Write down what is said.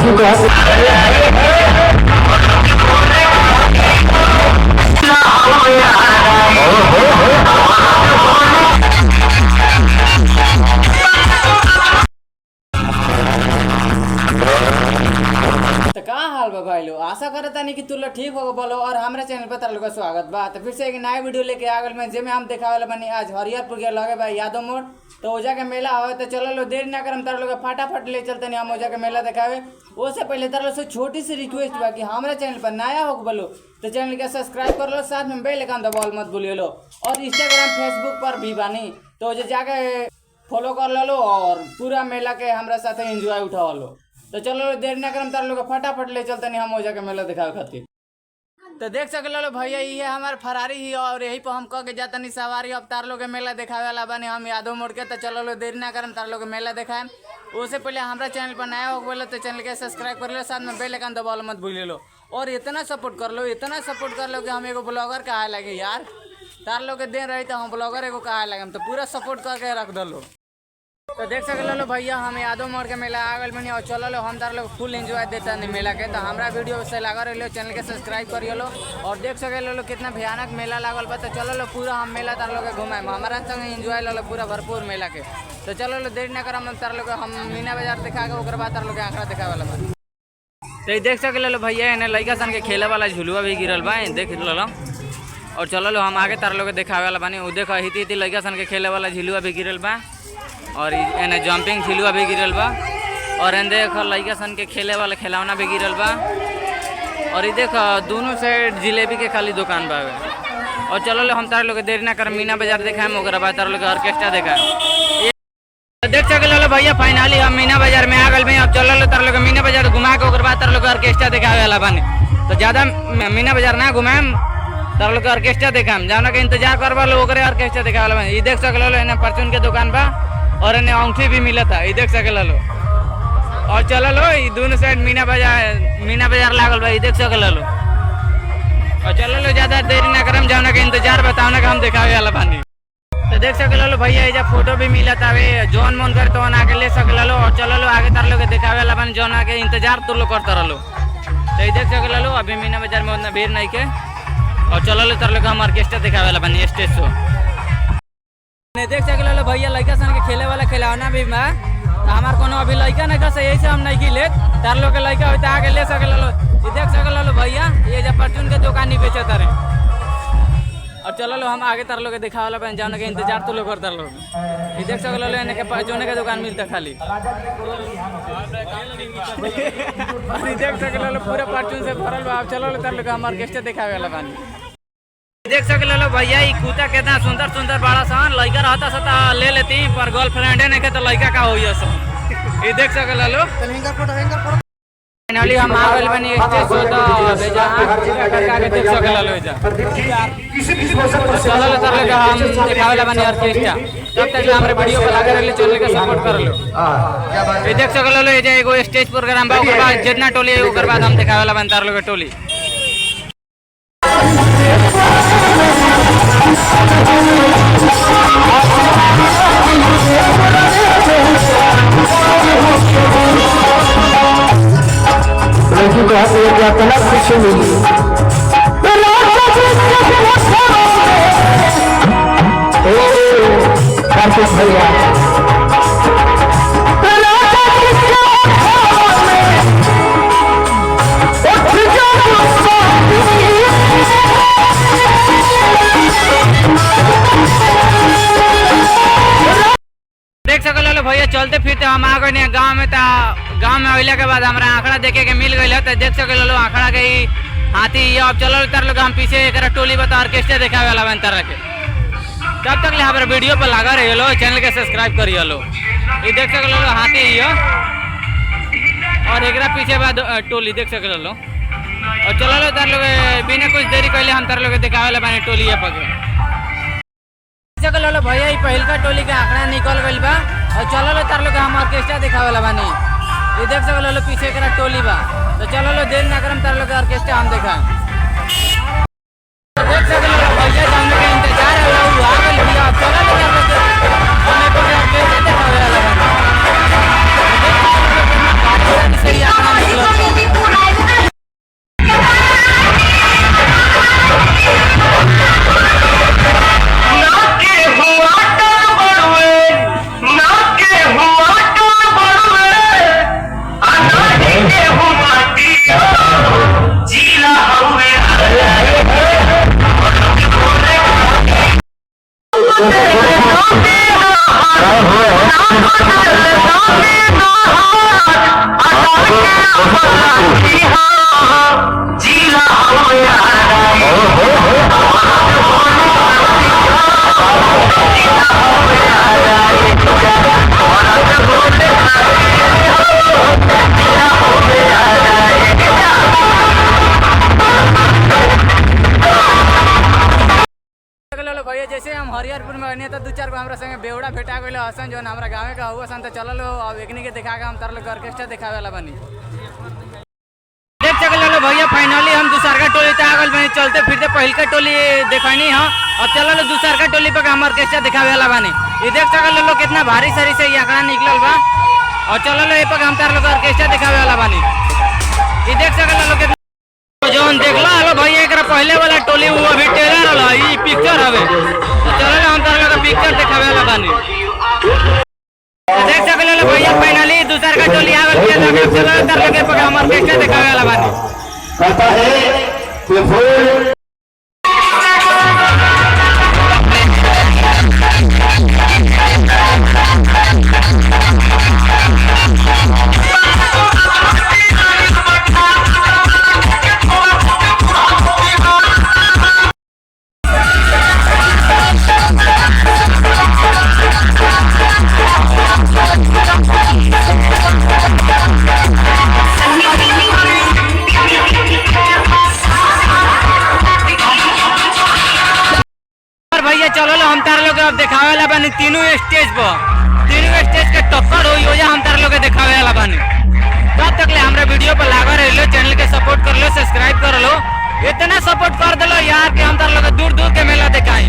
तो का हाल बा भाई लोग, आशा करता नहीं कि तुम लोग ठीक होगा बोलो। और हमारे चैनल पर तार लोग का स्वागत बा। तो फिर से एक नया वीडियो लेके आ गए मैं, जिसमें हम दिखावे बनी आज हरिहरपुर के लगे भाई यादव मोड़। तो ओजा के मेला हो तो चलो लो देर ना करम तार लोग फटाफट ले चलते नहीं हम ओजा के मेला दिखावे। उससे पहले तार लोग से छोटी सी रिक्वेस्ट बा कि हमारे चैनल पर नया हो बोलो तो चैनल के सब्सक्राइब कर लो, साथ में बेल आइकन दबाओ मत भूलिए लो। और इंस्टाग्राम फेसबुक पर भी बानी तो जाके फॉलो कर लो और पूरा मेला के हमारे साथ एंजॉय उठाओ लो। तो चलो देर ना करम तार लोग फटाफट ले चलते नहीं हम हो जाके मेला दिखावे खातिर। तो देख सके लो भैया ये हमारे फरारी ही और यही पर हम कह के जाता नहीं सवारी। अब तार लोग मेला दिखावे वाला बने हम यादव मोड़ के। तो चलो लो देर ना करम तार लोग मेला दिखाएं। उससे पहले हमारा चैनल पर नया हो बोले तो चैनल के सब्सक्राइब कर लो, साथ में बेल आइकन दबाओ मत भूलिए लो। और इतना सपोर्ट कर लो, इतना सपोर्ट कर लो कि हम एगो ब्लॉगर कहा लगे यार। तार लोग के दिन रही तो हम ब्लॉगर एगो कहा लगे, हम तो पूरा सपोर्ट करके रख दो लो। तो देख सके लो भैया हम यादव मोड़ के मेला आ गए बनी और चलो लो हम तार लोग फुल एंजॉय देता नहीं मेला के। तो हमारा वीडियो से लगा रही चैनल के सब्सक्राइब करिए लो। और देख सके लो कितना भयानक मेला लागल बा। तो चलो लो पूरा हम मेला तार लोग घुमाए हमारा संग एंजॉय लो पूरा भरपूर मेला के। तो चलो लो देर ना कर तार लोग हम मीना बाजार दिखा के बाद तार लोग आंकड़ा दिखा वाला बा। तो देख सके लो भैया इन्हें लड़का सन के खेले वाला झुलुआ भी गिरल बा, देख लो। और चलो लो हम आगे तार लोग दिखावे वाला बानी। वो देखो हिती लड़का सन के खेले वाला झुलुआ भी गिरल बा और एने जंपिंग झिलुआ भी गिरल बा। और एने देखो लड़का सन के खेले वाला खिलौना भी गिरल बा। और ये देखो दोनों साइड जिलेबी के खाली दुकान बा। और चलो लो हम तार लोग देर ना कर मीना बाजार दिखाएं, ओकरा बाद तार लोग ऑर्केस्ट्रा दिखाएं। देख सके लो भैया फाइनली हम मीना बाजार में आ गए में। अब चलो लो तार लोग मीना बाजार घुमा के ओकरा बाद तार लोग ऑर्केस्ट्रा दिखावे वाला बानी। तो ज़्यादा मीना बाजार ना घुमाएम, तार लोग ऑर्केस्ट्रा दिखाएम, जाना के इंतजार करवा लो ओकरे ऑर्केस्ट्रा दिखावे वाला। ये देख सके लो एने परचून के दुकान बा और इन्हें अंगूठी भी मिला था, ये देख सके लो। और चलो लो ये दोनों साइड मीना बाजार लागल बा, ये देख सके लो। और चलो लो ज़्यादा देरी ना करम, जाना के इंतजार बताओ ना कि हम दिखावे वाला बानी। तो देख सके लो भैया ये फोटो भी मिला था जोन मन कर तो आके ले सके लो। और चलो लो आगे तार लोग दिखावे वाला बानी, जोन आके इंतजार तो लोग करता रहो। तो ये देख सके लो अभी मीना बाजार में उतना भीड़ नहीं के। और चलो लो तार लोग हम ऑर्केस्ट्रा दिखावे वाला बानी स्टेज शो। देख सके लो भैया लड़का सन के खेले वाला खिलौना भी बा। हमार कोनो अभी लड़का नहीं था यही से हम नहीं की ले तार लोग के लड़का होता आगे ले सके लो। ये देख सके लो भैया ये जब परचून के दुकान ही बेचे तारे। और चलो लो हम आगे तार लोग के दिखा वाला जाने के इंतजार तो लोग करता लोग। ये देख सके लो इन्हें के परचून के दुकान मिलता खाली। और ये देख सके लो पूरा परचून से भरल बा। चलो लो तार लोग हम ऑर्केस्ट्रा दिखावे वाला बानी। देख सके लो भैया ये कूता कितना सुंदर सुंदर बड़ा सा लड़का रहता सता ले लेती पर गर्लफ्रेंड नहीं के तो लड़का का हो ये देख सके लो। फाइनली हम आ गए बनी स्टेज शो तो भेजा आके देख सके लो जा। चलो लो तार लोग हम दिखावे ला बनी ऑर्केस्ट्रा। तब तक हमारे वीडियो को लगा रहले चैनल के सपोर्ट कर लो। ये देख सके लो ये एगो स्टेज प्रोग्राम बा, ओकर बाद जितना टोली है ओकर बाद हम दिखावे ला बनी तार लोग टोली। देख सके लो भैया चलते फिरते हम आ गए गाँव में। गाँव में अला के बाद हमारा आंकड़ा देखे के मिल गई है। तो देख सके लो आंकड़ा के हाथी। अब चलो तार लोग हम पीछे एक टोली बता ऑर्केस्ट्रा दिखावे वाला बन तरह के। तब तक हमारे वीडियो पर लगा रही लो, चैनल के सब्सक्राइब करिए लो। ये देख सके लो हाथी ही और एक पीछे बाद टोली देख सके लो। और चलो लो तार लोग बिना कुछ देरी कहले हम तार लोग दिखावे वाला बानी टोली पकड़े सके लो भैया ये पहल का टोली के आंकड़ा निकल गई बा। और चलो लो तार लोग हम ऑर्केस्ट्रा दिखावे वाला बानी। ये देख सके लो पीछे एक टोली बा। तो चलो लो देर ना करम तार लोग ऑर्केस्ट्रा हम दिखाएं। देख सके लो भैया जाने का इंतजार है वो आ गए भैया। चलो लो हमें को ऑर्केस्ट्रा दिखावे वाला बानी। से आंकड़ा निकल हरिहरपुर में गनी तो 2-4 गो हमरा संगे बेवड़ा भेटा गइल हसन जो हमरा गांव का हुआ सन तो चलल अब एकनी के दिखा के हम तार लोग ऑर्केस्ट्रा दिखावे वाला बनी। देख सकल लो भैया फाइनली हम दूसरा टोली ते आगल बनी चलते फिरते पहिल का टोली देखनी हां और चलल दूसरा टोली पे हम ऑर्केस्ट्रा दिखावे वाला बनी। ये देख सकल लो कितना भारी सरी से ये आंकड़ा निकलल बा और चलल ए पे हम तार लोग ऑर्केस्ट्रा दिखावे वाला बनी। ये देख सकल लो कितना जोन देखला हलो भैया एकरा पहले वाला टोली वो अभी टेलर वाला ई पिक्चर हवे तो चलल हम तार लोग पिक्चर दिखावे वाला बनी। देख सकल लो भैया फाइनली दूसरा का टोली आगल के लगे चलल तार लोग पे हम ऑर्केस्ट्रा दिखावे वाला बनी। कहता है कि फूल भैया चलो हम तार लोग अब दिखावे वाला बनी तीनों स्टेज के टक्कर हो हम तार लोग दिखावे वाला बनी। तब तक ले हमरा वीडियो पर लगा रहो, चैनल के सपोर्ट कर लो, सब्सक्राइब कर लो, इतना सपोर्ट कर दो यार कि हम तार लोग दूर दूर के मेला दिखाई।